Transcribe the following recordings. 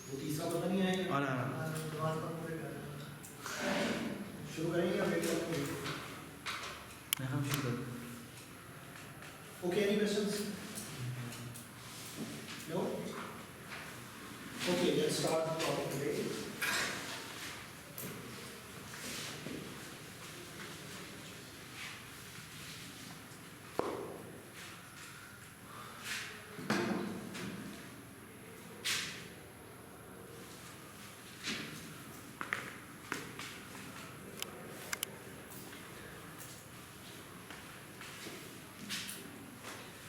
वो तीसरा पता नहीं आएगा। आ रहा शुरू करेंगे या वेट करेंगे? मैं हम शुरू कर Okay, any questions? No? Okay, let's start the topic today.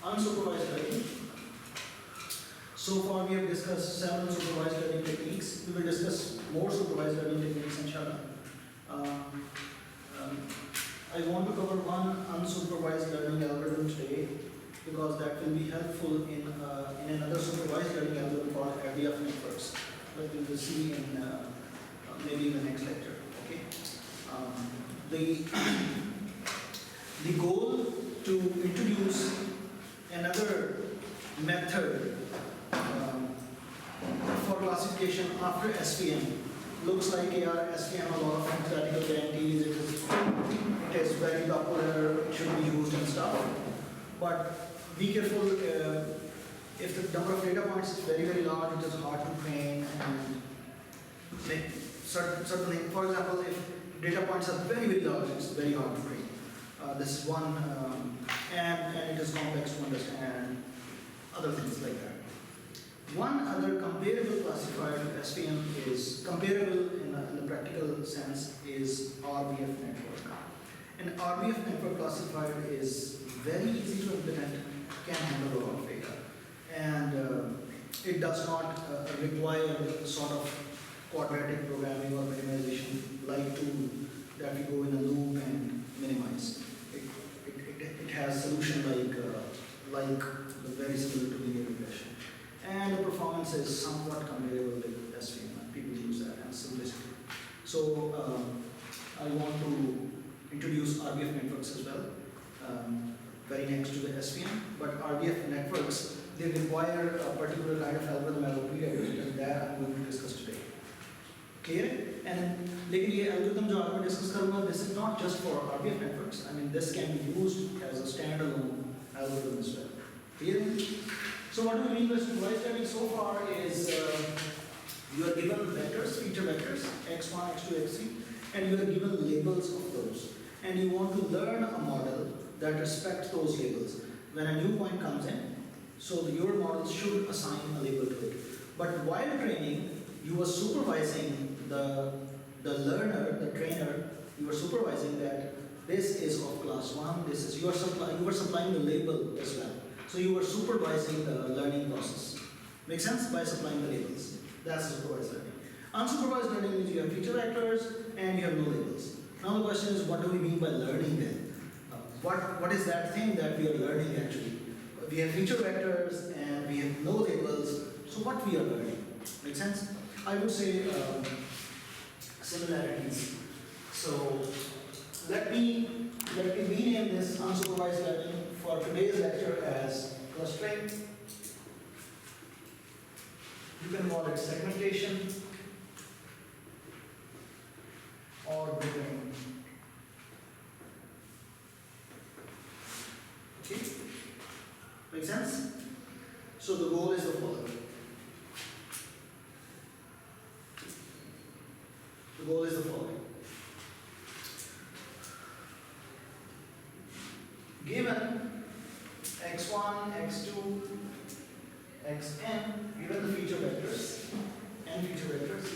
Unsupervised learning. So far we have discussed several supervised learning techniques. We will discuss more supervised learning techniques inshallah. I want to cover one unsupervised learning algorithm today because that will be helpful in another supervised learning algorithm called RDF networks that we will see in maybe in the next lecture. Okay. The goal to introduce another method for classification after SVM. Looks like here SVM a lot of theoretical guarantees, it is very popular, it should be used and stuff. But be careful, if the number of data points is very, very large, it is hard to train and make certain things. For example, if data points are very, very large, it's very hard to train. This is one, and it is complex to understand, other things like that. One other comparable classifier to SVM is comparable in the practical sense is RBF network. An RBF network classifier is very easy to implement, can handle a lot of data, and it does not require the sort of quadratic programming or minimization like to that we go in a loop and minimize. It has solution like very similar to linear regression, and the performance is somewhat comparable with SVM. People use that and simplicity. So I want to introduce RBF networks as well, very next to the SVM. But RBF networks, they require a particular kind of algorithm and that I'm going to discuss today. Clear? And लेकिन ये algorithm जो आपको discuss करूँगा, this is not just for RBF networks. I mean, this can be used as a standalone algorithm as well. Clear? So what do we mean by supervised learning so far is you are given vectors, feature vectors, x1, x2, x3, and you are given labels of those. And you want to learn a model that respects those labels. When a new point comes in, so your model should assign a label to it. But while training, you are supervising the learner, the trainer, you are supervising that this is of class 1, this is, you are supplying the label as well. So you are supervising the learning process. Make sense? By supplying the labels. That's supervised learning. Unsupervised learning means you have feature vectors and you have no labels. Now the question is, what do we mean by learning then? What is that thing that we are learning actually? We have feature vectors and we have no labels. So what we are learning? Make sense? I would say similarities. So let me rename this unsupervised learning for today's lecture as clustering. You can call it segmentation or grouping. Okay? Make sense? So the goal is the following. The goal is the following. Given x1, x2, xn, given the feature vectors, n feature vectors,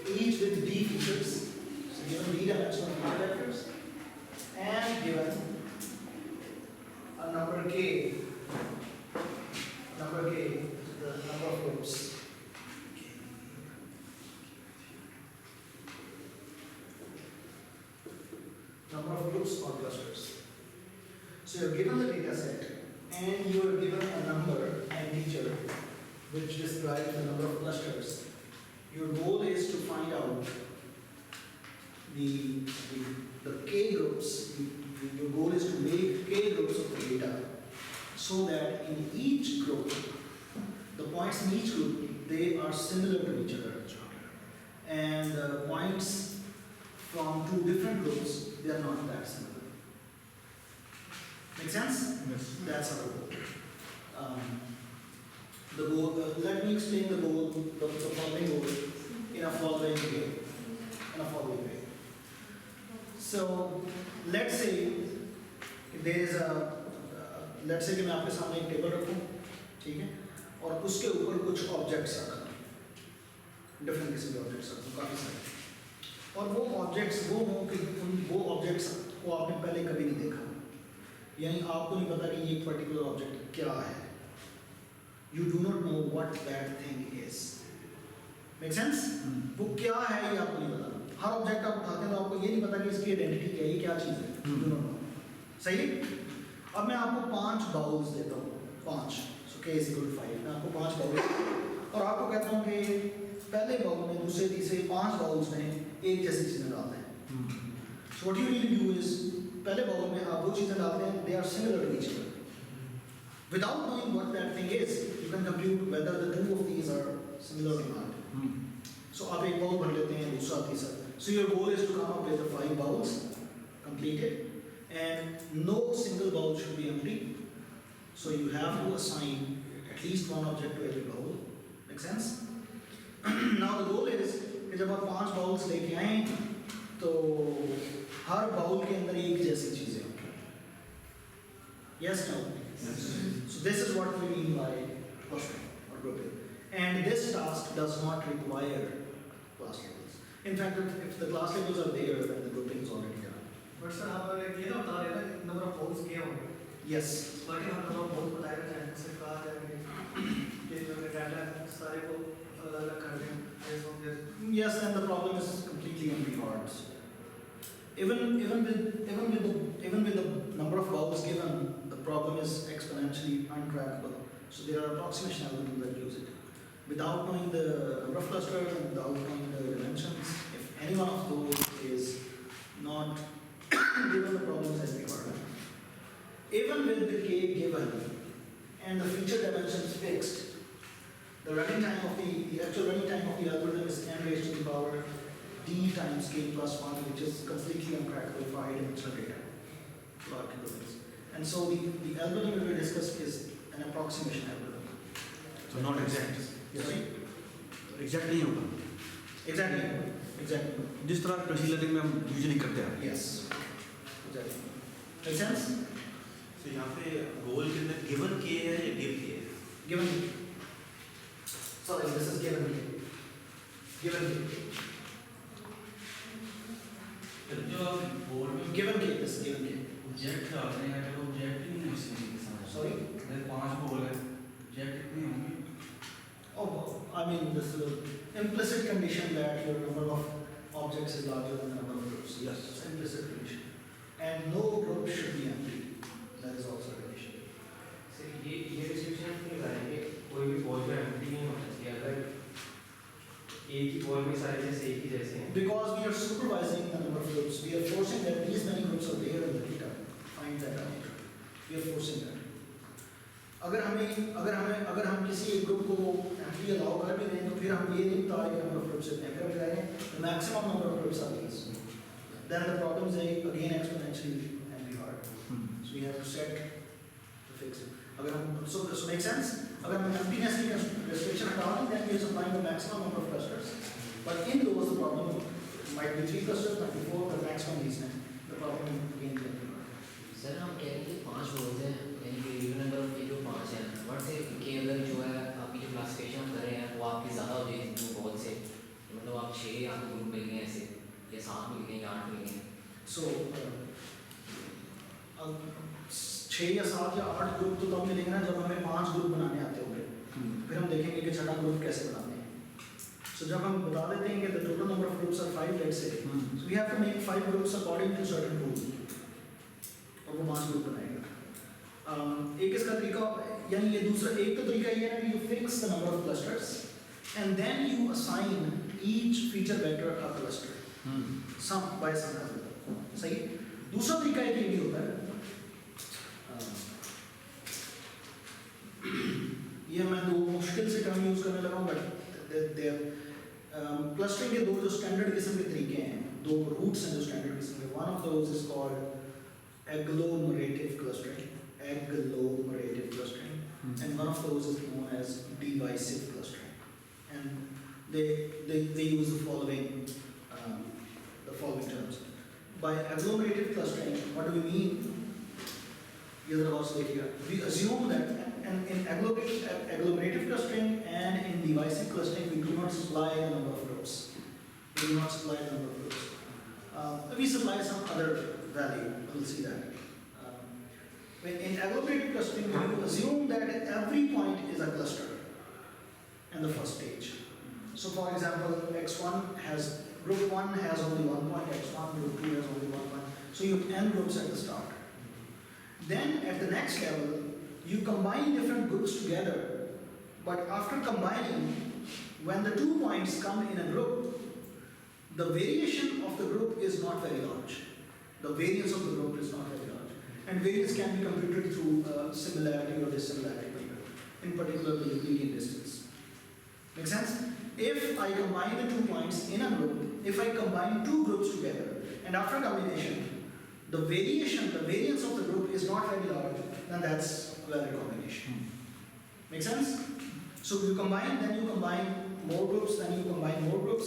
each with d features, so given d-dimensional feature vectors, and given a number k, the number of groups. Number of groups or clusters. So you're given the data set and you are given a number, an integer, which describes the number of clusters. Your goal is to find out the k groups. Your goal is to make k groups of the data so that in each group, the points in each group, they are similar to each other, and points from two different groups, they are not that similar. Make sense? Yes. That's our goal. The goal. Let me explain the goal, the following goal, in a following way. So let's say there is a let's say कि मैं आपके सामने एक table रखूँ, ठीक है, और उसके ऊपर कुछ ऑब्जेक्ट्स रखूँ, डिफरेंट किस्म के ऑब्जेक्ट्स रखूँ, काफ़ी सारे, और वो ऑब्जेक्ट्स वो हों कि वो ऑब्जेक्ट्स को आपने पहले कभी नहीं देखा, यानी आपको नहीं पता कि ये एक पर्टिकुलर ऑब्जेक्ट क्या है. You do not know what that thing is. Make sense? वो क्या है ये आपको नहीं पता. हर ऑब्जेक्ट आप उठाते हैं तो आपको ये नहीं पता कि इसकी आइडेंटिटी क्या है, ये क्या चीज़ है. You do not know. सही है? अब मैं आपको 5 बाउल्स देता हूँ, 5. So k is equal to 5. मैं आपको 5 बाउल्स और आपको कहता हूँ कि पहले बाउल में, दूसरे, तीसरे 5 बाउल्स में एक जैसी चीज़ें डालते हैं. So what you need to do is पहले बाउल में आप वो चीज़ें डालते हैं, they are similar to each other. Without knowing what that thing is, you can compute whether the two of these are similar or not. So आप एक bowl भर लेते हैं, दूसरा, तीसरा. So your goal is to come up with the 5 bowls completed, and no single bowl should be empty. So you have to assign at least one object to every bowl. Make sense? Now the goal is कि जब आप 5 bowls लेके आएं, तो हर bowl के अंदर एक जैसी चीजें होंगी. Yes, no. Yes. So this is what we mean by clustering or grouping. And this task does not require class labels. In fact, if the class labels are there, then the grouping is already done. But sir, आप ये ना बता रहे हैं number of bowls क्या होंगे? Yes. बाकी हम number of bowls बताएगा चैनल से कहाँ जाएंगे? ये जो डाटा सारे को अलग-अलग कर दें. Yes, and the problem is completely empty cards. Even with the number of bowls given, the problem is exponentially untrackable. So there are approximation algorithms that use it. Without knowing the number of clusters and without knowing the dimensions, if any one of those is not given, the problem is very hard. Even with the k given and the feature dimensions fixed, the running time of the actual running time of the algorithm is n raised to the power d times k plus 1, which is completely uncrackable for high-dimensional data. And so the algorithm we will discuss is an approximation algorithm. So not exact. Sorry? Exact नहीं होगा. Exactly. जिस तरह machine learning में हम usually करते हैं. Yes. Exactly. Make sense? So यहाँ पे goal के अंदर given k है या give k है? Given k. Sorry, this is given k. Given k. जो आप बोर्ड में Given k. This is given k. Object डालते हैं तो ऑब्जेक्ट ही नहीं उसमें समझ. Sorry? अगर 5 बोल है ऑब्जेक्ट कितने होंगे? Oh, I mean this implicit condition that your number of objects is larger than the number of groups. Yes. It's an implicit condition. And no group should be empty. That is also a condition. Sir ये restriction क्यों लगाएंगे? कोई भी ball में empty नहीं होना चाहिए. अगर एक ही बॉल में सारे जैसे एक ही जैसे हैं. Because we are supervising the number of groups, we are forcing that these many groups are there in the data. Find that out. We are forcing that. अगर हम किसी एक ग्रुप को एम्प्टी अलाउ कर भी दें तो फिर हम ये नहीं बता रहे कि नंबर ऑफ ग्रुप्स इतने हैं. फिर हम the maximum number of groups are these. Then the problems are again exponentially and be hard. So we have to set to fix it. अगर हम so make sense? अगर हम emptiness की restriction हटा दें, then we are supplying the maximum number of clusters. But in those the problem might be 3 clusters, might be 4, but maximum is the problem again is empty. Sir हम कह रहे हैं कि 5 बोलते हैं, यानी कि गिवन नंबर ऑफ के जो 5 हैं, बट से के अगर जो है आपकी जो क्लासिफिकेशन कर रहे हैं वो आपकी ज़्यादा हो जाएगी 2 बहुत से, मतलब आप 6 आपको ग्रुप मिल गए ऐसे, या 7 मिल गए या 8 मिल गए. So 6 या 7 या 8 ग्रुप तो तब मिलेंगे ना जब हमें 5 ग्रुप बनाने आते होंगे. फिर हम देखेंगे कि छठा ग्रुप कैसे बनाते हैं. So जब हम बता देते हैं कि the total number of groups are 5, let's say, so we have to make 5 groups according to certain rules. और वो 5 ग्रुप बनाएगा. एक इसका तरीका, यानी ये दूसरा एक तो तरीका ये है कि you fix the number of clusters and then you assign each feature vector a cluster. Some by some algorithm. सही. दूसरा तरीका एक ये भी होता है. ये मैं दो मुश्किल से टर्म यूज करने लगा हूँ, but क्लस्टरिंग के दो जो स्टैंडर्ड किस्म के तरीके हैं, दो रूट्स हैं जो स्टैंडर्ड किस्म के, one of those is called agglomerative clustering, and one of those is known as divisive clustering. And they use the following terms. By agglomerative clustering, what do we mean? ये जरा गौर से देखिएगा. We assume that in agglomerative clustering and in divisive clustering, we do not supply the number of groups. We supply some other value. We'll see that. In agglomerative clustering, we assume that every point is a cluster in the first stage. So, for example, group 1 has only 1 point, x1, group 2 has only 1 point. So, you have n groups at the start. Then, at the next level, you combine different groups together. But after combining, when the 2 points come in a group, the variation of the group is not very large. The variance of the group is not very large. And variance can be computed through similarity or dissimilarity, in particular the Euclidean distance. Make sense? If I combine the 2 points in a group, if I combine 2 groups together, and after combination, the variance of the group is not very large, then that's a valid combination. Make sense? So you combine, then you combine more groups, then you combine more groups.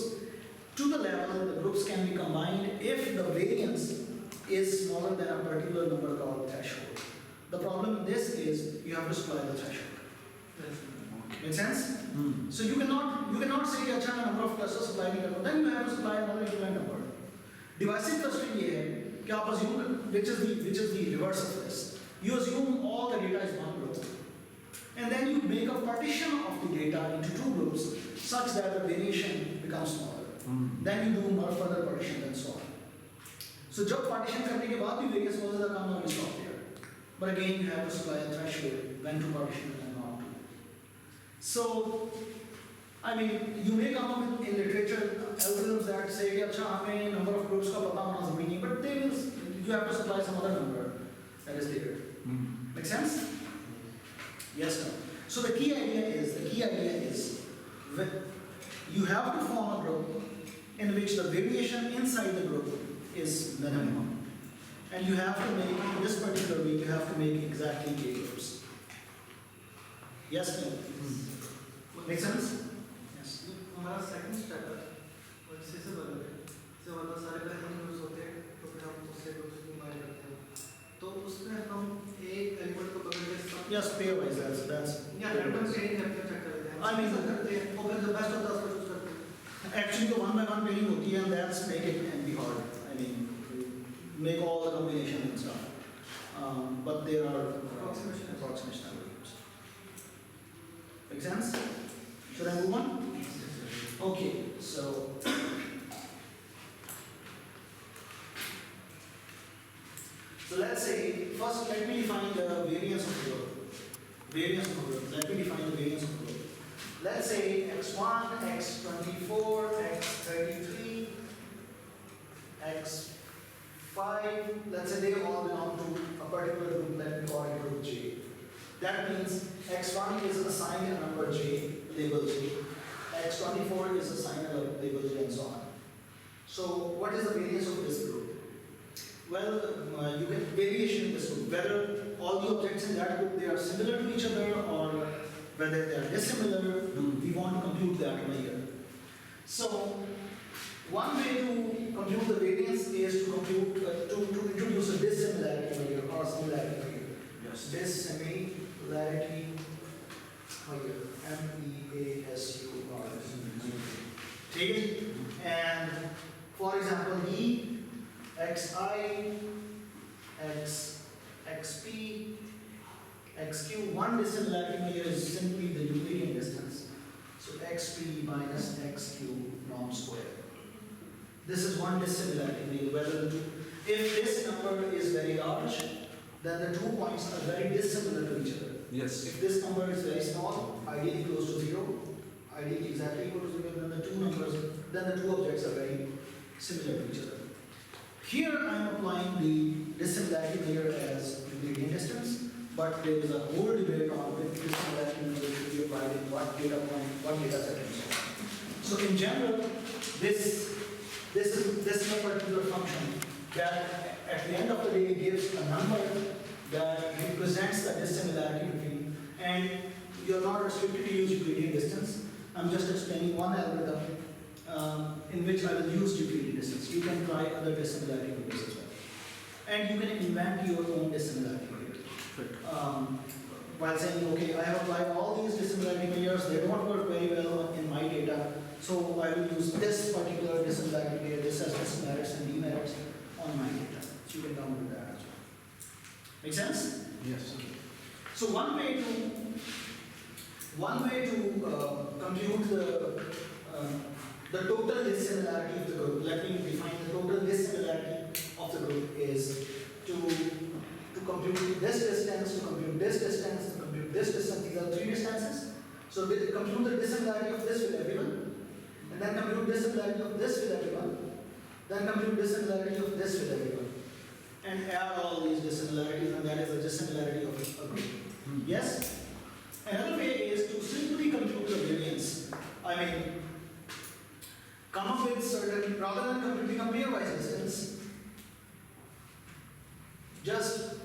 To the level, the groups can be combined if the variance is smaller than a particular number called threshold. The problem in this is you have to supply the threshold. Make sense? So you cannot say अच्छा मैं number of clusters supply नहीं करूँ, then you have to supply another equivalent number. Divisive clustering ये है कि आप assume which is the reverse of this. You assume all the data is one group, and then you make a partition of the data into 2 groups such that the variation becomes smaller. Then you do more further partition and so on. So जब partition करने के बाद भी variance बहुत ज़्यादा कम होगी stop there. But again you have to supply a threshold when to partition and not to. So I mean you may come up with in literature algorithms that say कि अच्छा हमें number of groups का पता होना ज़रूरी नहीं, but you have to supply some other number that is there. Make sense? Yes, no. So the key idea is when you have to form a group in which the variation inside the group is minimum. And you have to make, in this particular way, you have to make exactly k groups. Yes, no? Make sense? Yes. हमारा second step है, वो इससे से बदल है, इससे मतलब सारे पहले groups होते हैं, तो फिर हम दूसरे groups को combine करते हैं, तो उसमें हम एक element को पकड़ के सब Yes, pairwise, that's या random pairing करके check करते हैं, I mean, करते हैं, और फिर the best of the उसको choose करते हैं. actually the 1 by 1 pairing होती है, and that's make it can be hard. I mean, make all the combination and stuff. But there are approximation algorithms. Make sense? Should I move on? Okay, so let's say first let me define the variance of the group. Let me define the variance of the group. Let's say x1, x24, x33, x5. Let's say they all belong to a particular group. Let me call it group J. That means x1 is assigned a number J, label J. x24 is assigned a label J, and so on. So what is the variance of this group? Well, you get variation in this group, whether all the objects in that group they are similar to each other or whether they are dissimilar. We want to compute that over here. So one way to compute the variance is to compute to introduce a dissimilarity over here or similarity over here. Yes. Dissimilarity over here. MEASUR. Take it. And for example, E, XI, XP, XQ, one dissimilarity here is simply the Euclidean distance. So XP minus XQ norm square. This is one dissimilarity. Whether the two, if this number is very large, then the 2 points are very dissimilar to each other. Yes. If this number is very small, ideally close to 0, ideally exactly equal to 0, then the two objects are very similar to each other. Here I am applying the dissimilarity layer as Euclidean distance, but there is a whole debate on which dissimilarity layer should be applied in what data point, what data set and so on. So in general, this is a particular function that at the end of the day gives a number that represents the dissimilarity between, and you're not restricted to use Euclidean distance. I'm just explaining one algorithm in which I will use Euclidean distance. You can try other dissimilarity measures as well. And you can invent your own dissimilarity measure. While saying, okay, I have applied all these dissimilarity measures, they don't work very well in my data, so I will use this particular dissimilarity measure, this has this merits and demerits on my data. So you can download that as well. Make sense? Yes. So one way to compute the total dissimilarity of the group, let me define the total dissimilarity of the group, is to compute this distance, to compute this distance, to compute this distance. These are three distances. So compute the dissimilarity of this with everyone, and then compute dissimilarity of this with everyone, then compute dissimilarity of this with everyone, and add all these dissimilarities, and that is the dissimilarity of a group. Yes? Another way is to simply compute the variance. I mean, come up with certain, rather than computing a pairwise distance, just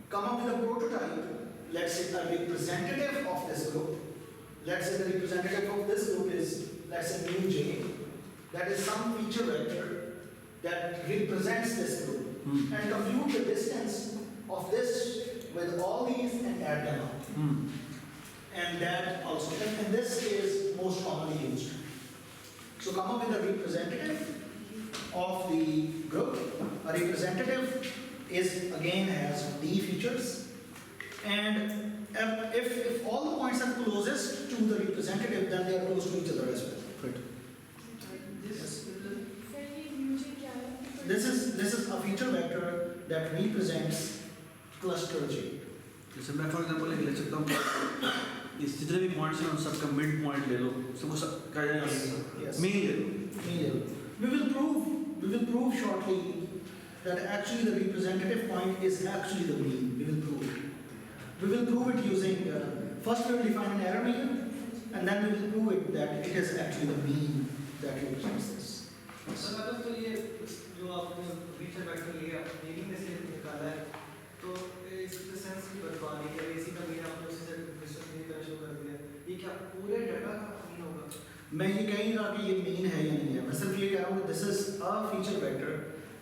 come up with a prototype. Let's say a representative of this group. Let's say the representative of this group is, let's say, mu j. That is some feature vector that represents this group. And compute the distance of this with all these and add them up. And that also, and this is most commonly used. So come up with a representative of the group. A representative is, again, has D features. And if all the points are closest to the representative, then they are close to each other as well. Right. This is a feature vector that represents cluster J. जैसे मैं for example एक ले सकता हूँ इस जितने भी points हैं उन सबका मिड पॉइंट ले लो सबको सब क्या जाएगा मीन ले लो We will prove shortly that actually the representative point is actually the mean. We will prove it. We will prove it using, first we will define an error mean, and then we will prove it that it is actually the mean that represents this. Sir अगर तो ये जो आपने feature vector लिया meaning में से निकाला है तो इसके सेंस की बदबानी है इसी का मीन आपने उसी से डिस्कस नहीं करना शुरू कर दिया ये क्या पूरे डाटा का मीन होगा मैं ये कह नहीं रहा कि ये मीन है या नहीं है, मैं सिर्फ ये कह रहा हूँ this is a feature vector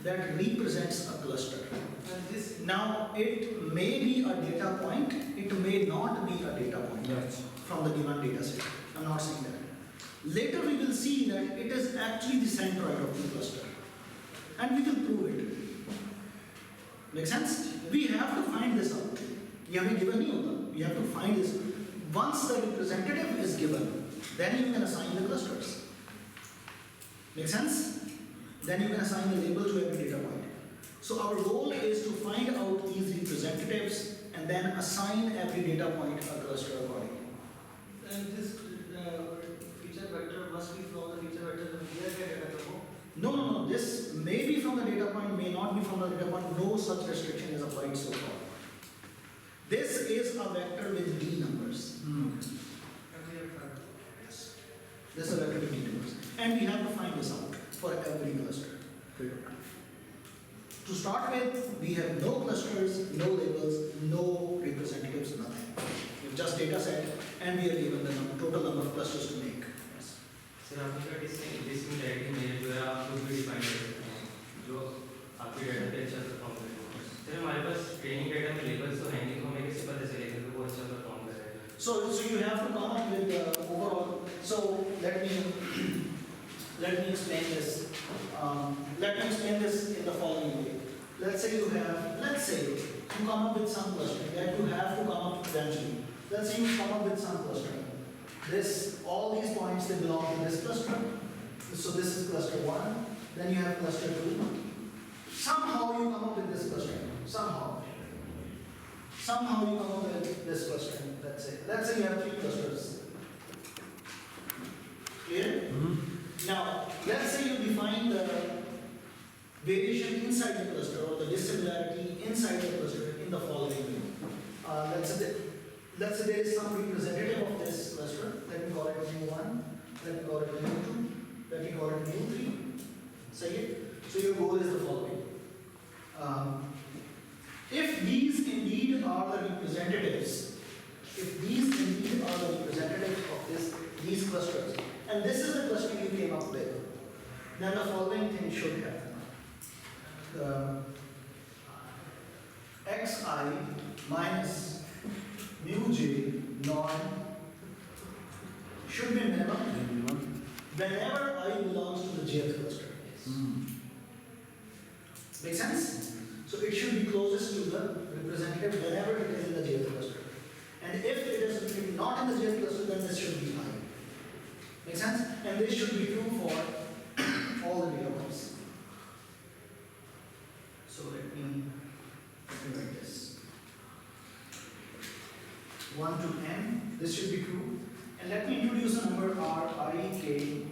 that represents a cluster. and this Now it may be a data point, it may not be a data point from the given data set. I'm not saying that. Later we will see that it is actually the centroid of the cluster, and we will prove it. Make sense? We have to find this out. We have given you. We have to find this. Once the representative is given, then you can assign the clusters. Make sense? Then you can assign the label to every data point. So our goal is to find out these representatives and then assign every data point a cluster accordingly. and this feature vector must be from the feature vector that we are data को No. This may be from the data point, may not be from the data point. No such restriction is applied so far. This is a vector with D numbers. Yes. This is a vector with D numbers. And we have to find this out for every cluster. To start with, we have no clusters, no labels, no representatives, nothing. We have just data set and we are given the total number of clusters to make. Yes. Sir आपका डिससिमिलैरिटी में जो है आप खुद भी define कर सकते हैं जो आपके डाटा पे अच्छा परफॉर्म करेगा सर हमारे पास ट्रेनिंग डाटा में लेबल्स तो हैं नहीं तो हमें कैसे पता चलेगा कि वो अच्छा परफॉर्म कर रहा है So you have to come up with overall. So let me explain this. Let me explain this in the following way. Let's say you come up with some cluster that you have to come up eventually. Let's say you come up with some cluster. All these points, they belong to this cluster. So this is cluster 1. Then you have cluster 2. Somehow you come up with this cluster. Somehow you come up with this cluster. Let's say you have 3 clusters. Clear? Now, let's say you define the variation inside the cluster or the dissimilarity inside the cluster in the following way. Let's say there is some representative of this cluster. Let me call it mu1. let me call it mu2, let me call it mu3. Say it. So your goal is the following. If these indeed are the representatives, of these clusters, and this is the clustering you came up with, then the following thing should happen. The xi minus mu j norm should be minimum whenever I belongs to the jth cluster. Make sense? So it should be closest to the representative whenever it is in the jth cluster. And if it is not in the jth cluster, then this should be high. Make sense? And this should be true for all the data points. So let me write this. 1 to n, this should be true. And let me introduce a number Rij,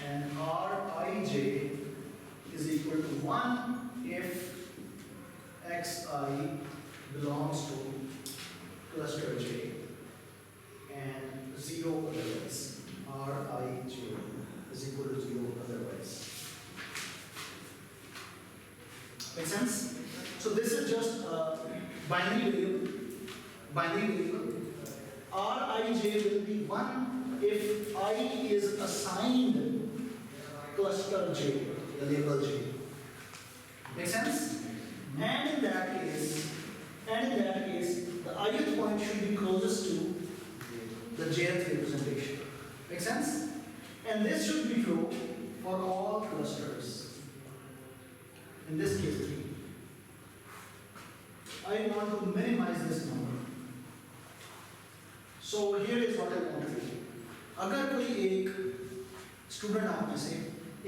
and Rij is equal to 1 if xi belongs to cluster J and 0 otherwise. Rij is equal to 0 otherwise. Make sense? So this is just a binary variable. Rij will be 1 if I is assigned cluster J, the label J. Make sense? And in that case, the ith point should be closest to the jth representation. Make sense? And this should be true for all clusters. In this case, 3. I want to minimize this number. So here is what I want to do. अगर कोई एक student आप में से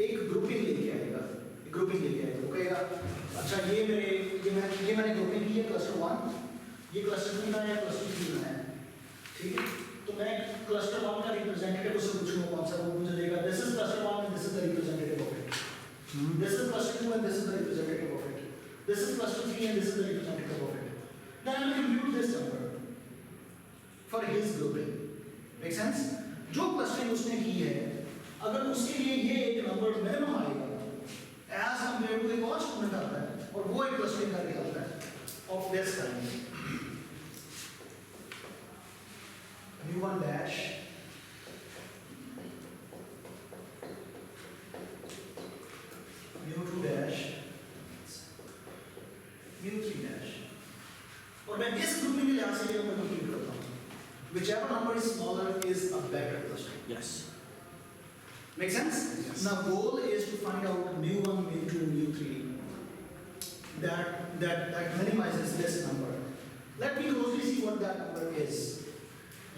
एक grouping लेके आएगा, वो कहेगा अच्छा ये मैंने ग्रुपिंग की है क्लस्टर 1, ये क्लस्टर 2 का है, क्लस्टर 3 का है, ठीक है? तो मैं क्लस्टर 1 का रिप्रेजेंटेटिव उससे पूछूंगा कौन सा, वो मुझे देगा this is cluster 1 and this is the representative of it. This is cluster 2 and this is the representative of it. This is cluster 3 and this is the representative of it. Then I will compute this number for his grouping. Make sense? जो clustering उसने की है, अगर उसके लिए ये एक number minimum आएगा, as compared to एक और स्टूडेंट आता है और वो एक क्लस्टरिंग करके आता है of this kind. mu1 dash mu2 dash mu3 dash. और मैं इस ग्रुपिंग के लिहाज से ये नंबर कंप्यूट करता हूँ. Whichever number is smaller is a better cluster. Yes. Make sense? Yes. Now goal is to find out mu1, mu2, mu3 that minimizes this number. Let me closely see what that number is.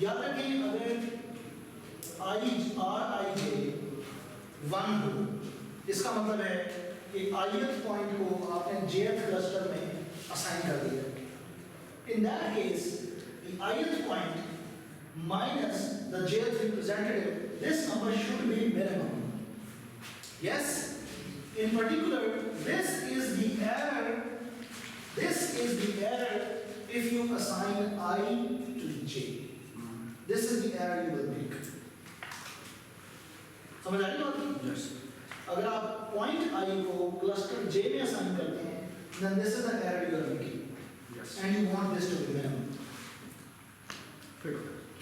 याद रखें अगर Rij 1 हो, इसका मतलब है कि ith point को आपने jth क्लस्टर में असाइन कर दिया. In that case, the ith point minus the jth representative, this number should be minimum. Yes? In particular, this is the error if you assign I to j. This is the error you will make. समझ आ रही बात? Yes. अगर आप point I को cluster J में assign करते हैं, then this is the error you are making. Yes. And you want this to be minimum.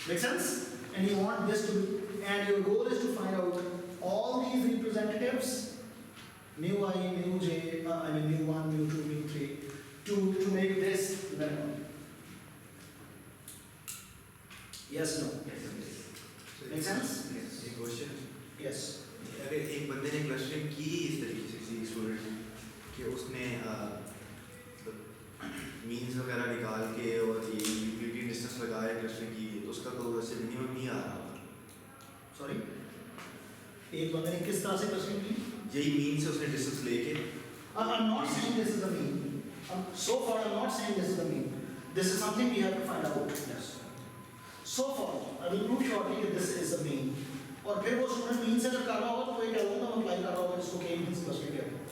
Make sense? And you want this to be, and your goal is to find out all these representatives, mu I, mu j, mu1, mu2, mu3, to make this minimum. Yes, no? Make sense? Yes. एक question. Yes. अगर एक बंदे ने clustering की इस तरीके से किसी स्टूडेंट ने कि उसने मीन्स वगैरह निकाल के और ये यूटिलिटी डिस्टेंस लगाए क्लस्टरिंग की, तो उसका तो वैसे मिनिमम नहीं आ रहा. Sorry? एक बंदे ने किस तरह से क्लस्टरिंग की? यही मीन से उसने डिस्टेंस लेके. I'm not saying this is the mean. So far, I'm not saying this is the mean. This is something we have to find out. Yes. So far, I will prove shortly that this is the mean. और फिर वो student mean से अगर कर रहा होगा तो वही एल्गोरिथम अप्लाई कर रहा होगा जिसको के मींस क्लस्टरिंग कहते हैं,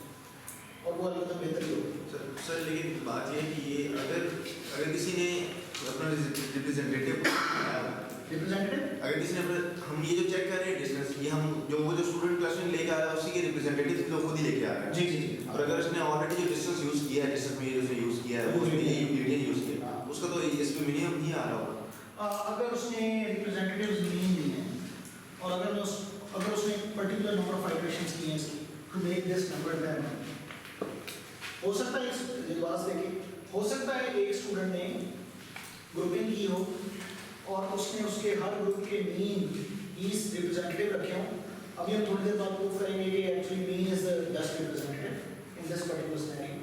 और वो एल्गोरिथम बेहतर ही होगा. सर लेकिन बात ये है कि ये अगर किसी ने अपना रिप्रेजेंटेटिव रिप्रेजेंटेटिव अगर किसी ने हम ये जो चेक कर रहे हैं डिस्टेंस, ये हम जो वो जो स्टूडेंट क्लास में लेके आ रहा है उसी के रिप्रेजेंटेटिव लोग खुद ही लेके आ रहे हैं। जी जी जी। और अगर उसने ऑलरेडी जो डिस्टेंस यूज़ किया है, डिस्टेंस में जो यूज़ किया है वो उसने ये यूक्लिडियन यूज़ किया है, उसका तो इसमें मिनिमम ही आ रहा होगा। अगर उसने रिप्रेजेंटेटिव्स मीन लिए हैं और अगर उसने पर्टिकुलर नंबर ऑफ आइटरेशंस किए हैं इसकी to make this number very, हो सकता है इस लिबास देखिए, हो सकता है एक स्टूडेंट ने ग्रुपिंग की हो और उसने उसके हर ग्रुप के मीन इस रिप्रेजेंटेटिव रखे हों। अभी हम थोड़ी देर बाद प्रूव करेंगे कि actually mean is the best representative in this particular scenario.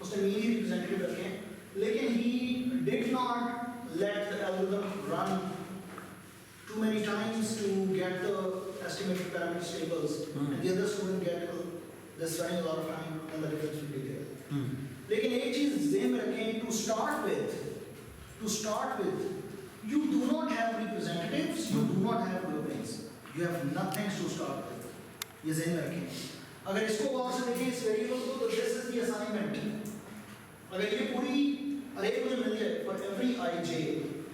उसने मीन ही रिप्रेजेंटेटिव रखे हैं, लेकिन he did not let the algorithm run too many times to get the estimated parameter tables, and the other student get this running a lot of time, and the difference will be there. लेकिन एक चीज ज़हन में रखें, to start with, you do not have representatives, you do not have groupings, you have nothing to start with. ये ज़हन में रखें। अगर इसको गौर से देखें इस वेरिएबल को, तो this is the assignment। अगर ये पूरी अरे मुझे मिल जाए for every ij,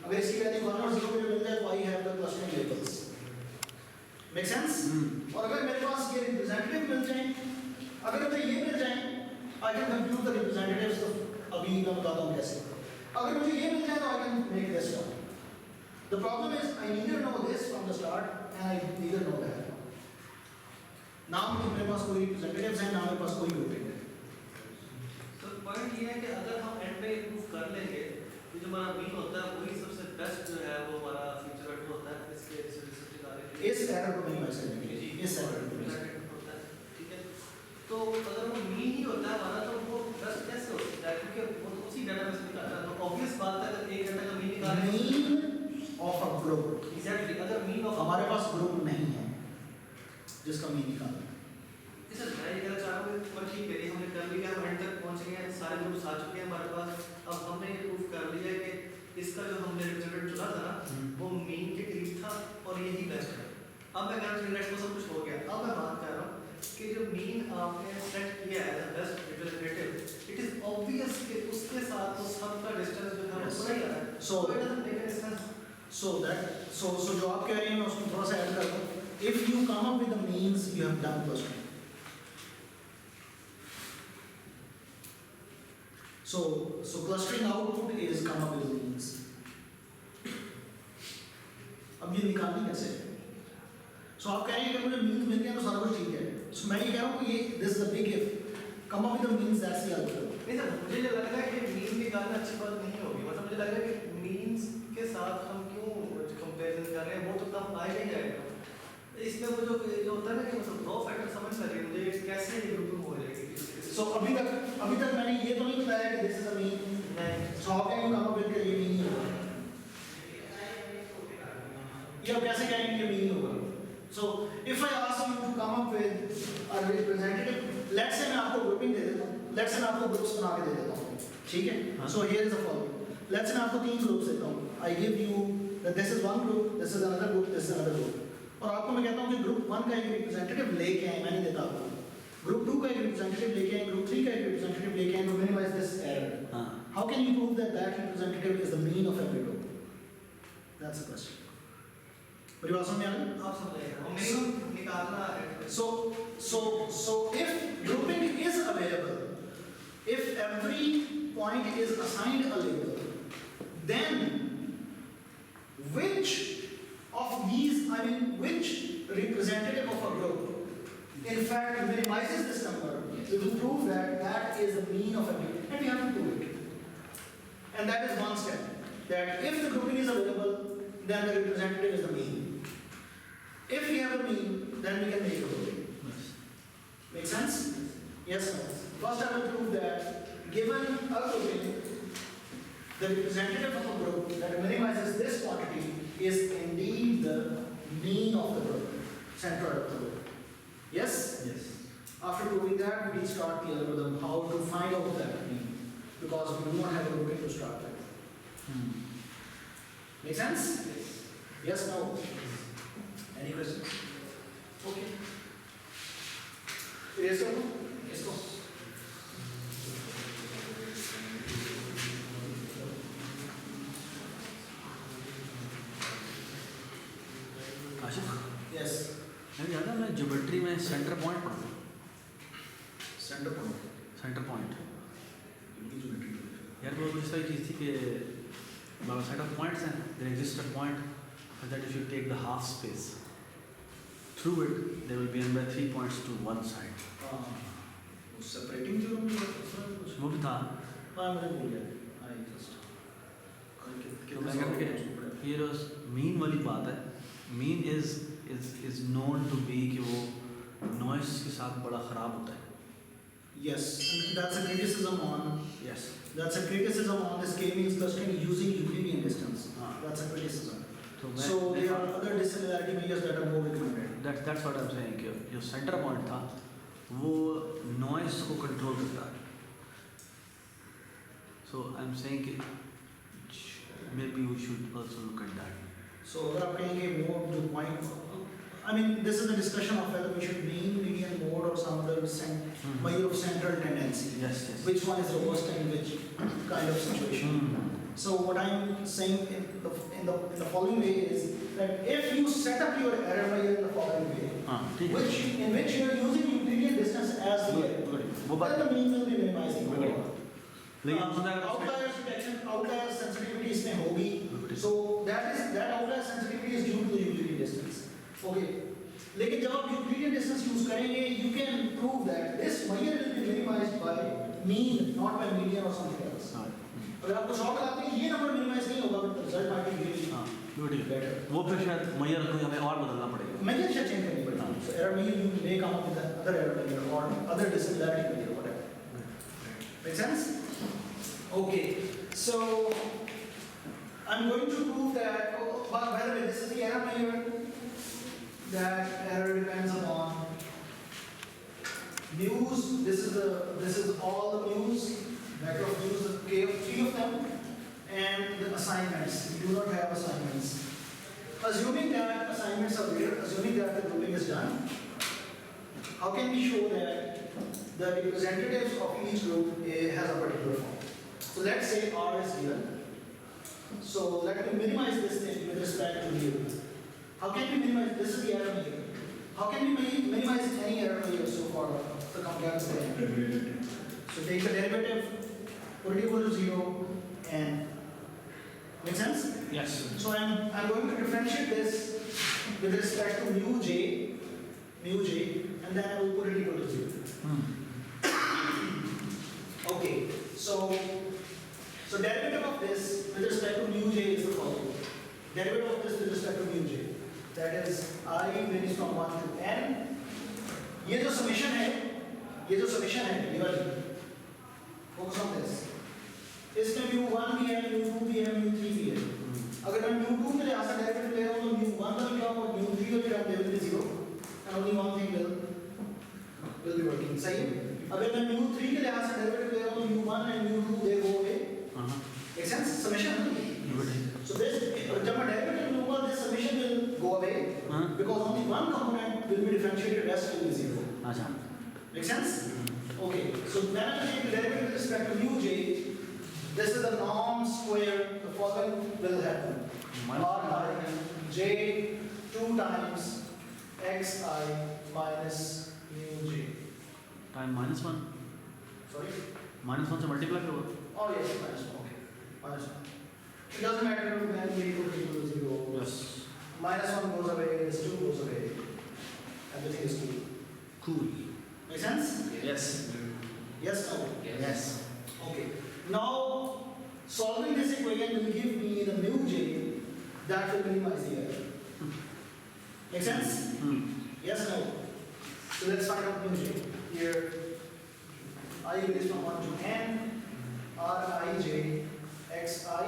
अगर इसकी वैल्यू 1 और 0 मुझे मिल जाए तो I have the clustering labels, make sense? और अगर मेरे पास ये रिप्रेजेंटेटिव मिल जाए, अगर मुझे ये मिल जाए, I can compute the representatives, तो अभी मैं बताता हूँ कैसे। अगर मुझे ये मिल जाए तो I can make this one. The problem is I neither know this from the start and I neither know that. ना मेरे पास कोई representatives हैं, ना मेरे पास कोई grouping है। तो पॉइंट ये है कि अगर हम एंड पे प्रूव कर लेंगे कि जो हमारा मीन होता है वही सबसे बेस्ट जो है वो हमारा फीचर वेक्टर होता है इसके रिसर्च निकालने के लिए, इस एरर को मिनिमाइज करने के लिए, इस एरर को रिप्रेजेंटेटिव होता है, ठीक है। तो अगर वो मीन ही होता है हमारा, तो वो बेस्ट कैसे हो सकता है, क्योंकि वो तो उसी डाटा में से निकालता है। तो ऑब्वियस बात है अगर एक डाटा का मीन निकालना है, mean of a group, exactly, अगर मीन ऑफ हमारे पास ग्रुप नहीं है जिसका मीन निकालना है। सर मैं ये कहना चाह रहा हूँ कि ठीक है हमने कर लिया, हम एंड तक पहुँच गए हैं, सारे ग्रुप्स आ चुके हैं हमारे पास, अब हमने ये प्रूव कर लिया कि इसका जो हमने रिजल्ट चुना था ना वो मीन के करीब था और यही बेस्ट है। अब मैं कहना चाहूँ को सब कुछ हो गया, अब मैं बात कर रहा हूँ कि जो मीन आपने सेट किया है as best representative, it is obvious कि उसके साथ तो सबका डिस्टेंस जो है वो पूरा ही आ रहा है, So it doesn't make any sense. so जो आप कह रहे हैं मैं उसमें थोड़ा सा ऐड कर दूँ। If you come up with the means, you have done clustering. So clustering output is come up with means. अब ये निकालनी कैसे है? So आप कह रहे हैं कि मुझे means मिल गया तो सारा कुछ ठीक है। So मैं ये कह रहा हूँ कि ये this is the big if. Come up with the means, that's the algorithm. नहीं सर, मुझे ये लग रहा है कि मीन निकालना अच्छी बात नहीं होगी, मतलब मुझे लग रहा है कि मीन्स के साथ हम क्यों कंपैरिजन कर रहे हैं, वो तो तब आएगा ही आएगा। इसमें वो जो होता है ना कि मतलब दो फैक्टर समझ लगे मुझे कैसे ये ग्रुपिंग हो जाएगी। So अभी तक मैंने ये तो नहीं बताया कि this is a mean. So how can you come up with ये mean ही होगा? ये आप कैसे कहेंगे कि ये mean होगा? So if I ask you to come up with a representative, let's say मैं आपको grouping दे देता हूँ, let's say मैं आपको groups बना के दे देता हूँ, ठीक है? So here is the following. Let's say मैं आपको 3 groups देता हूँ. I give you that this is one group, this is another group, this is another group. और आपको मैं कहता हूँ कि group 1 का एक representative लेके आए, मैं नहीं देता आपको. Group 2 का एक representative लेके आए, Group 3 का एक representative लेके आए, to minimize this error. How can you prove that that representative is the mean of every group? That's the question. परिभाषा समझ में आ गई? आप समझाइएगा, और मीन निकालना है। So if grouping is available, if every point is assigned a label, then which of these, I mean, which representative of a group, in fact, minimizes this number, we will prove that that is the mean of every, and we have to do it. And that is one step, that if the grouping is available, then the representative is the mean. If we have a mean, then we can make a grouping. Make sense? Yes, no. First I will prove that given a grouping, the representative of a group that minimizes this quantity is indeed the mean of the group, center of the group. Yes? Yes. After proving that, we will start the algorithm how to find out that mean, because we do not have a grouping to start with. Make sense? Yes, no? Any questions? Okay. Yes, go. Yes, go. Yes. मैं याद है मैं geometry में centre point पढ़ा Center point. Centre point इनकी geometry यार वो इस तरह की चीज़ थी कि set of points हैं there exists a point that if you take the half space through it there will be another 3 points to one side separating theorem वो भी था हाँ मुझे भूल गया आई जस्ट तो मैं कहता कि ये मीन वाली बात है mean is known to be कि वो नॉइस के साथ बड़ा ख़राब होता है Yes, and that's a criticism on yes that's a criticism on this K-means clustering using Euclidean distance. हाँ. That's a criticism. तो So there are other dissimilarity measures that are more recommended. that's what I'm saying कि जो centre point था वो noise को control करता है so I'm saying कि maybe we should also look at that So अगर आप कहेंगे more to point, I mean this is a discussion of whether we should mean, median, mode or some other measure of central tendency. yes Which one is robust and which kind of situation. So what I'm saying in the following way is that if you set up your error measure in the following way, हाँ ठीक है in which you are using Euclidean distance as the error, वो बात then the mean will be minimizing. लेकिन उसमें Outlier detection, outlier sensitivity इसमें होगी. So that outlier sensitivity is due to the Euclidean distance. Okay. लेकिन जब आप Euclidean distance use करेंगे, you can prove that this measure will be minimized by mean, not by median or something else. अगर आप कुछ और लगाते हैं, ये नंबर minimize नहीं होगा, but the result might be really हाँ ठीक है better. वो फिर शायद मैयर को हमें और बदलना पड़ेगा Measure शायद change करनी पड़ेगी. So error measure you may come up with another error measure or other dissimilarity measure, whatever. Make sense? Okay. So I'm going to prove that. Oh, by the way, this is the error measure. That error depends upon mu's. This is all the mu's, vector of mu's, the k of 3 of them, and the assignments. We do not have assignments. Assuming that assignments are there, assuming that the grouping is done, how can we show that the representatives of each group has a particular form? So let's say R is given. So let me minimize this thing with respect to the group. How can we minimize? This is the error measure. How can we minimize any error measure so far? The complex derivative. So take the derivative, put it equal to 0, and make sense? yes So I'm going to differentiate this with respect to mu j, and then I will put it equal to 0. Okay. So derivative of this with respect to mu j is the following. Derivative of this with respect to mu j. That is I varies from 1 to n. ये जो summation है, ये वाली, focus on this. इसमें mu1 भी है, mu2 भी है, mu3 भी है. अगर मैं mu2 के लिए आसान derivative ले रहा हूँ तो mu1 का भी term और mu3 का भी term they will be 0. And only one thing will be working. सही? अगर मैं mu3 के लिए आसान derivative ले रहा हूँ तो mu1 and mu2 they go away. Make sense? Summation. So this, जब मैं derivative लूँगा, this summation will go away because only one component will be differentiated, rest will be 0. अच्छा Make sense? Okay. So when I take the derivative with respect to mu j, this is the norm square. The following will happen: r I j 2 times x I minus mu j. Time -1 Sorry. -1 से multiply करो Oh yes, minus 1. Okay. Minus 1. It doesn't matter when we equal to 0. yes Minus 1 goes away, this 2 goes away. Everything is cool. cool Make sense? yes Yes, no? Yes. Okay. Now, solving this equation will give me the mu j that will minimize the error. Make sense? Yes, no? So let's find out mu j. Here, I varies from 1 to n, r I j x I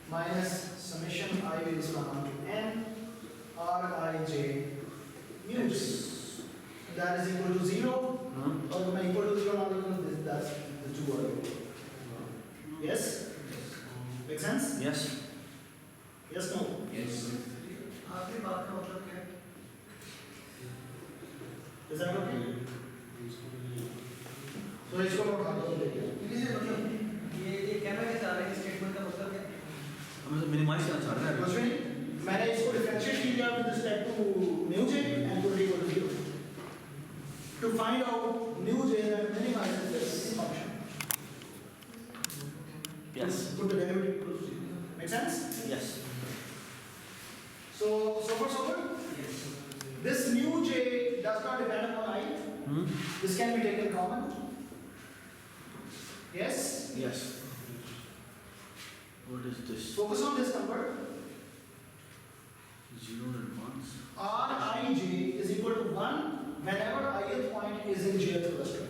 minus summation I varies from 1 to n, r I j mu j. That is equal to 0. Or when equal to 0, not equal to this, that's the 2 are equal. Yes? Make sense? yes Yes, no? Yes. आखिरी बात का मतलब क्या है? Is that okay? So इसको मैं उठा दूँ देखिए. इसे मतलब ये कहना क्या चाह रहे हैं स्टेटमेंट का मतलब क्या है? हम मिनिमाइज करना चाह रहे हैं कुछ भी नहीं. मैंने इसको डिफरेंशिएट किया with respect to this. put the derivative. Make sense? Yes. So far so good? Yes. This mu j does not depend upon I. This can be taken common. Yes? Yes. What is this? Focus on this number. 0 and 1s. Rij is equal to 1 whenever ith point is in jth cluster.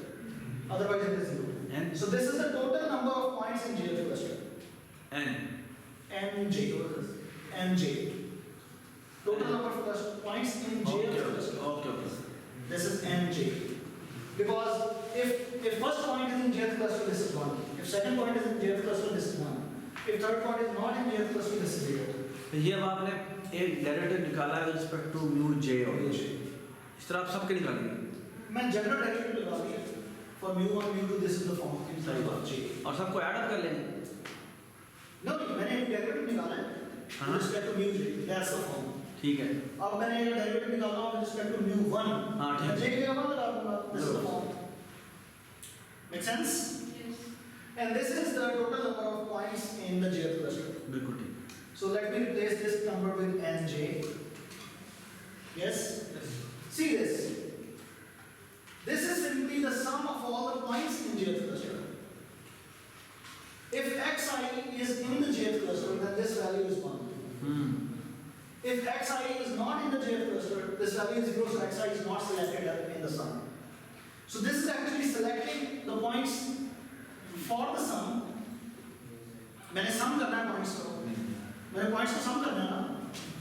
Otherwise it is 0. And So this is the total number of points in jth cluster. n. Nj. Nj. Total number of points in jth cluster. Okay. This is Nj. Because if first point is in jth cluster, this is 1. If second point is in jth cluster, this is 1. If third point is not in jth cluster, this is 0. तो ये अब आपने एक derivative निकाला है with respect to mu जे और J. इस तरह आप सबके निकालेंगे मैं जनरल डेरिवेटिव लगा दिया for mu1 mu2 this is the form of j. और सबको ऐड अप कर लेंगे. No, मैंने एक डेरिवेटिव निकाला है हाँ. with respect to mu j. That's the form. ठीक है. अब मैंने एक डेरिवेटिव निकाला with respect to mu1. हाँ, ठीक है. j के बाद लगा दूंगा. This is the form. Make sense? Yes. And this is the total number of points in the jth cluster. बिल्कुल ठीक. So let me replace this number with nj. Yes? See this. This is simply the sum of all the points in jth cluster. If xi is in the jth cluster, then this value is 1. If xi is not in the jth cluster, this value is 0, so xi is not selected in the sum. So this is actually selecting the points for the sum. मैंने sum करना है points को. मैंने points को sum करना है ना,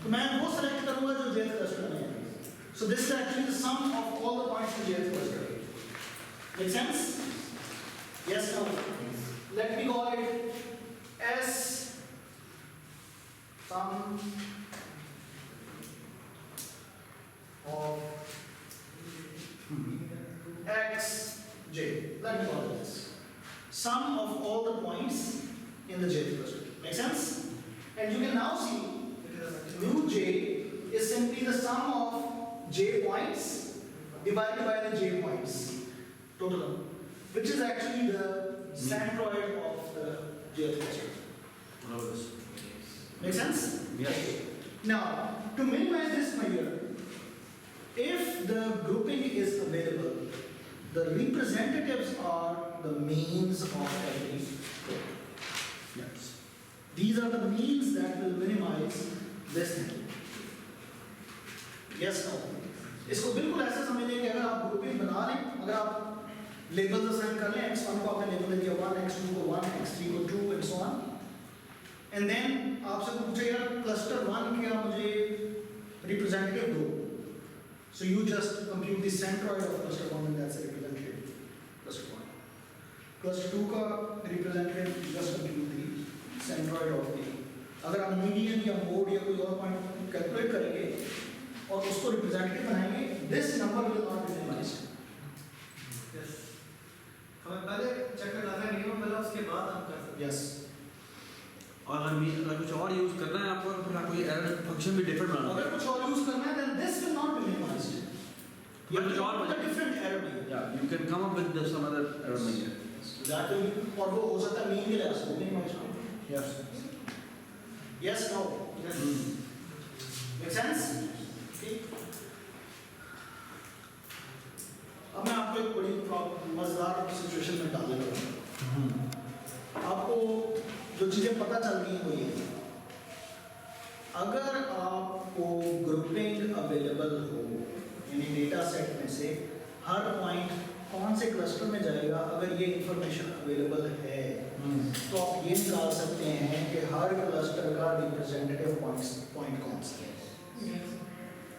तो मैं वो select करूँगा जो jth cluster में है. So this is actually the sum of all the points in jth cluster. Make sense? Yes, no? Let me call it S sum of xj. Let me call it this. Sum of all the points in the jth cluster. Make sense? And you can now see mu j is simply the sum of j points divided by the j points total, which is actually the centroid of the jth cluster. Make sense? Yes. Now, to minimize this measure, if the grouping is available, the representatives are the means of every group. Yes. These are the means that will minimize this thing. Yes, no? इसको बिल्कुल ऐसे समझिए कि अगर आप grouping बना लें, अगर आप लेबल्स असाइन कर लें, x1 को आपने लेबल दिया 1, x2 को 1, x3 को 2 and so on, and then आपसे पूछे यार क्लस्टर 1 क्या मुझे रिप्रेजेंटेटिव दो, so you just compute the centroid of cluster 1 and that's a representative cluster 1. Cluster 2 का representative just compute the centroid of the, अगर आप मीडियन या मोड या कोई और पॉइंट कैलकुलेट करेंगे और उसको रिप्रेजेंटेटिव बनाएंगे, this number will not be minimized. Yes. हमें पहले चेक करना है मिनिमम वाला, उसके बाद हम कर सकते हैं. Yes. और अगर कुछ और यूज करना है आपको, फिर आपको ये एरर फंक्शन भी डिफरेंट बनाना अगर कुछ और यूज करना है, then this will not be minimized. But कुछ और a different error भी. Yeah, you can come up with some other error measure. That will be, और वो हो सकता है मीन के लिए आसान minimize हो. Yes. Yes, no. Yes. Make sense? Okay. अब मैं आपको एक बड़ी मजेदार सिचुएशन में डाल रहा हूँ. आपको जो चीजें पता चल गई वो ये है. अगर आपको ग्रुपिंग अवेलेबल हो, यानी डेटा सेट में से हर पॉइंट कौन से क्लस्टर में जाएगा, अगर ये इंफॉर्मेशन अवेलेबल है, तो आप ये निकाल सकते हैं कि हर क्लस्टर का रिप्रेजेंटेटिव पॉइंट कौन सा है.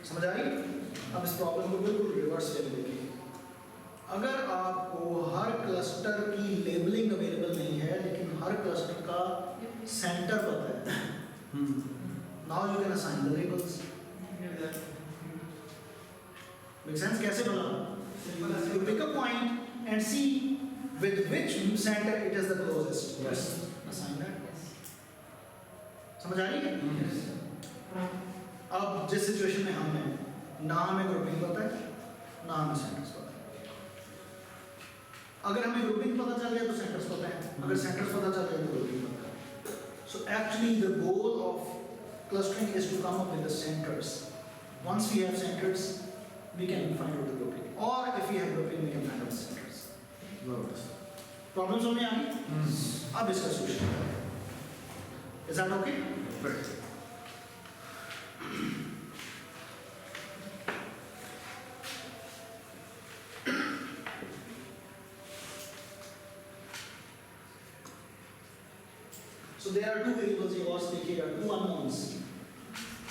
समझ आई? अब इस प्रॉब्लम को बिल्कुल रिवर्स ले देखिए. अगर आपको हर क्लस्टर की लेबलिंग अवेलेबल नहीं है, लेकिन हर क्लस्टर का सेंटर पता है, now you can assign the labels. Make sense? कैसे बोला? You pick a point and see with which center it is the closest. Yes. Assign that. समझ आ रही है? अब जिस सिचुएशन में हम हैं, ना हमें ग्रुपिंग पता है, ना हमें सेंटर्स पता है. अगर हमें ग्रुपिंग पता चल गया तो सेंटर्स पता है, अगर सेंटर्स पता चल गया तो ग्रुपिंग पता है. So actually the goal of clustering is to come up with the centers. Once we have centers, we can find out the grouping. Or if we have grouping, we can find out the centers. Problems on me, Ami? अब इसका solution है. Is that okay? Right. So there are two variables here, और देखिएगा, two unknowns.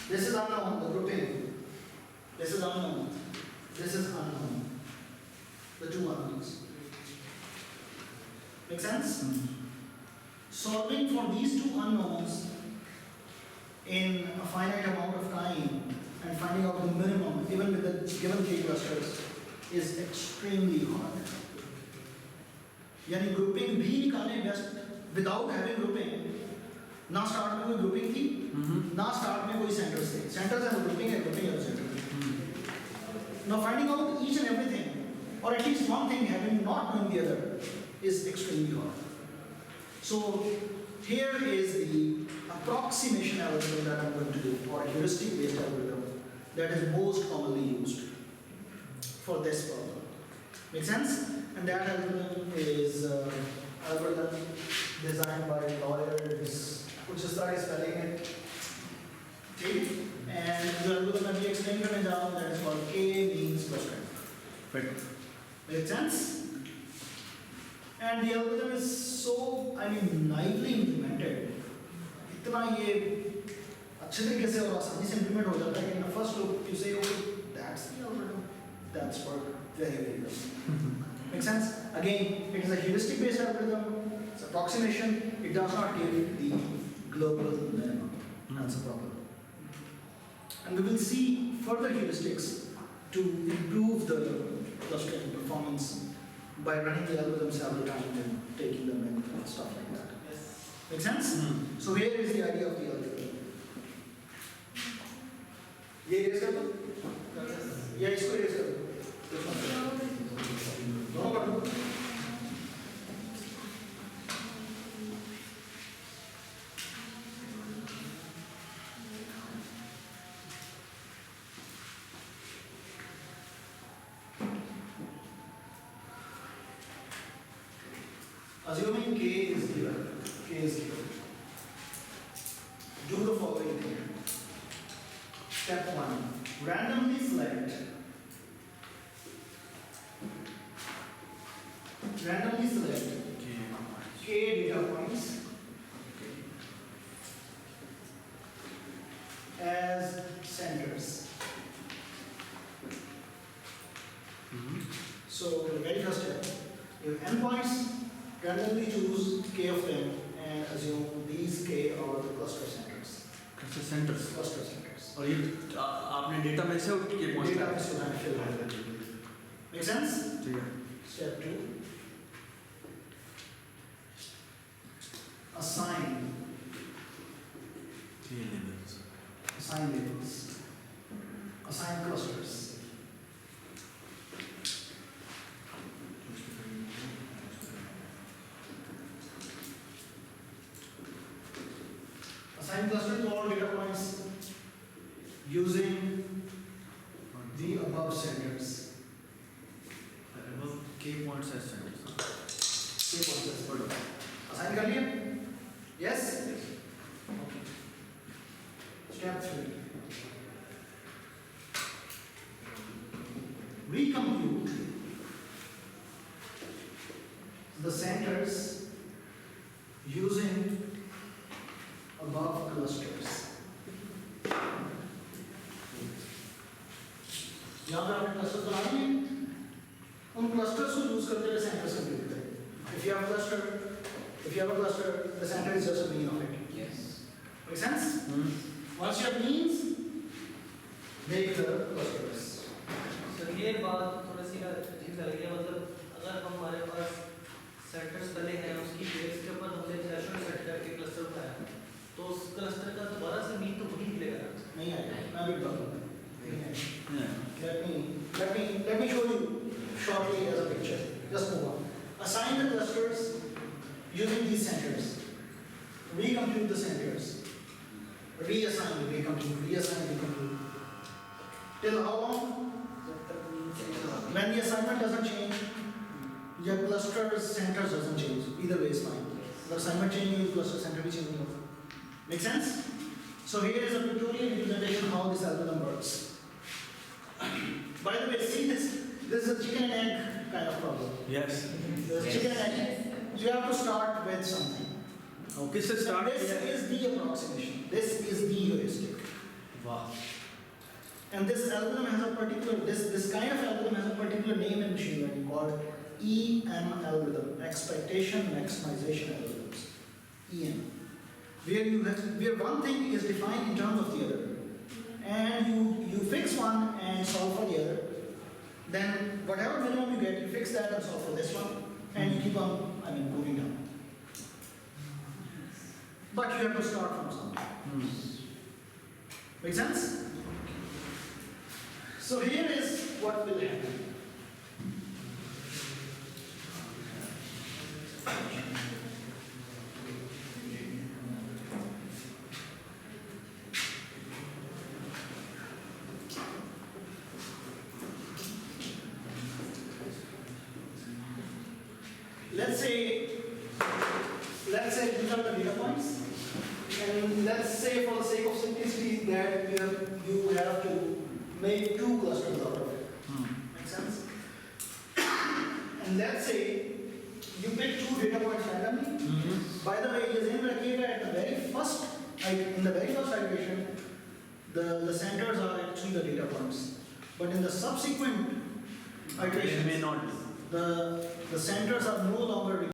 This is unknown, the grouping. This is unknown. This is unknown. The two unknowns. Make sense? Solving for these two unknowns in a finite amount of time and finding out the minimum, even with the given k clusters, is extremely hard. यानी grouping भी निकालें best without having grouping. ना start में कोई grouping थी, ना start में कोई centers थे. Centers and grouping है centers. Now finding out each and everything, or at least one thing having not known the other, is extremely hard. So here is the approximation algorithm that I'm going to do, or heuristic based algorithm that is most commonly used for this problem. Make sense? And that algorithm is algorithm designed by lawyers, which is started spelling it. Okay? And the algorithm that we explained from down that is called k-means clustering. Right. Make sense? And the algorithm is so, naively implemented. इतना ये अच्छे तरीके से और आसानी से implement हो जाता है कि in the first look you say, okay, that's the algorithm. That's worked very, very well. Make sense? Again, it is a heuristic based algorithm. It's approximation. It does not give the global minimum. That's a problem. And we will see further heuristics to improve the clustering performance by running the algorithm several times and taking them and stuff like that. Yes. Make sense? So here is the idea of the algorithm. ये erase कर दो? या इसको erase कर दो? दोनों कर दो? Assuming k is given, do the following thing. Step 1. Randomly select k data points as centers. So the very first step, you have endpoints. Randomly choose k of them and assume these k are the cluster centers. Cluster centers. Cluster centers. और ये आपने data में से उठ के पहुंचना Data is to fill that. Make sense? ठीक है. Step 2. Assign labels. labels. Assign clusters. Assign cluster to all data points using the above centers. Above k points as centers. K points as centers. Assign कर लिया? Yes? Okay. Step 3. Recompute the centers using above clusters. यहाँ पे आपने clusters बना दिए, उन clusters को use करते हुए centers compute करें. If you have a cluster, the center is just a mean of it. Yes. Make sense? Once you have means, make the clusters. तो ये बात थोड़ी सी अजीब लग रही है, मतलब अगर हमारे पास सेंटर्स बने हैं, उसकी बेस के ऊपर हमने थ्रेशोल्ड सेट करके क्लस्टर बनाया, तो उस क्लस्टर का दोबारा से मीन तो वही निकलेगा. नहीं आएगा, मैं भी बताऊंगा. नहीं आएगा. Yeah. Let me show you shortly as a picture. Just move on. Assign the clusters using these centers. recompute the centers, reassign, recompute. Till how long? When the assignment doesn't change, your cluster's centers doesn't change. Either way is fine. The assignment changing, your cluster center is changing. Make sense? So here is a pictorial representation how this algorithm works. By the way, see this? This is a chicken and egg kind of problem. Yes. There's chicken and egg. So you have to start with something. Okay, so start. This is the approximation. This is the heuristic. Wow. And this algorithm has a particular, this kind of algorithm has a particular name in machine learning called EM algorithm, expectation maximization algorithms. EM. Where one thing is defined in terms of the other. And you fix one and solve for the other. Then whatever minimum you get, you fix that and solve for this one. And you keep on, moving down. But you have to start from somewhere. Make sense? So here is what will happen. Let's say these are the data points, and let's say for the sake of simplicity that you have to make two clusters out of it. Make sense? And let's say you pick two data points randomly. By the way, in the very first iteration, the centers are actually the data points. But in the subsequent It may iterations, not be. the centers are no longer